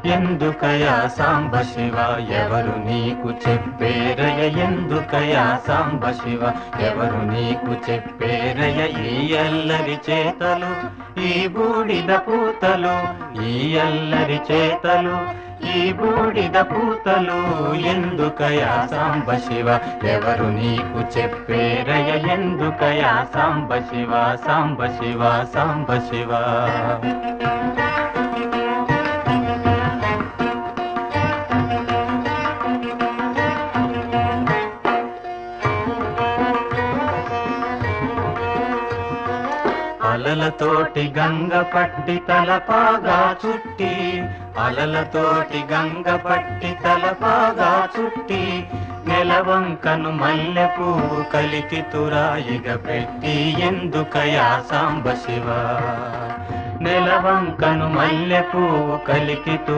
ఎందుకయా సాంబ శివ ఎవరు నీకు చెప్పేరయ ఎందుకయా సాంబ శివ ఎవరు నీకు చెప్పేరయ ఈ అల్లరి చేతలు ఈ బూడిద పూతలు ఈ అల్లరి చేతలు ఈ బూడిద పూతలు ఎందుకయా సాంబ శివ ఎవరు నీకు చెప్పేరయ ఎందుకయా సాంబ శివ సాంబ శివ సాంబ శివ అలలతోటి గంగ పట్టి తలపాగా చుట్టి అలలతోటి గంగ పట్టి తలపాగా చుట్టి నెలవంకను మల్లె పువ్వు కలికి తురాయిగ పెట్టి ఎందుకయా సాంబ శివ నెలవంకను మల్లె పువ్వు కలికి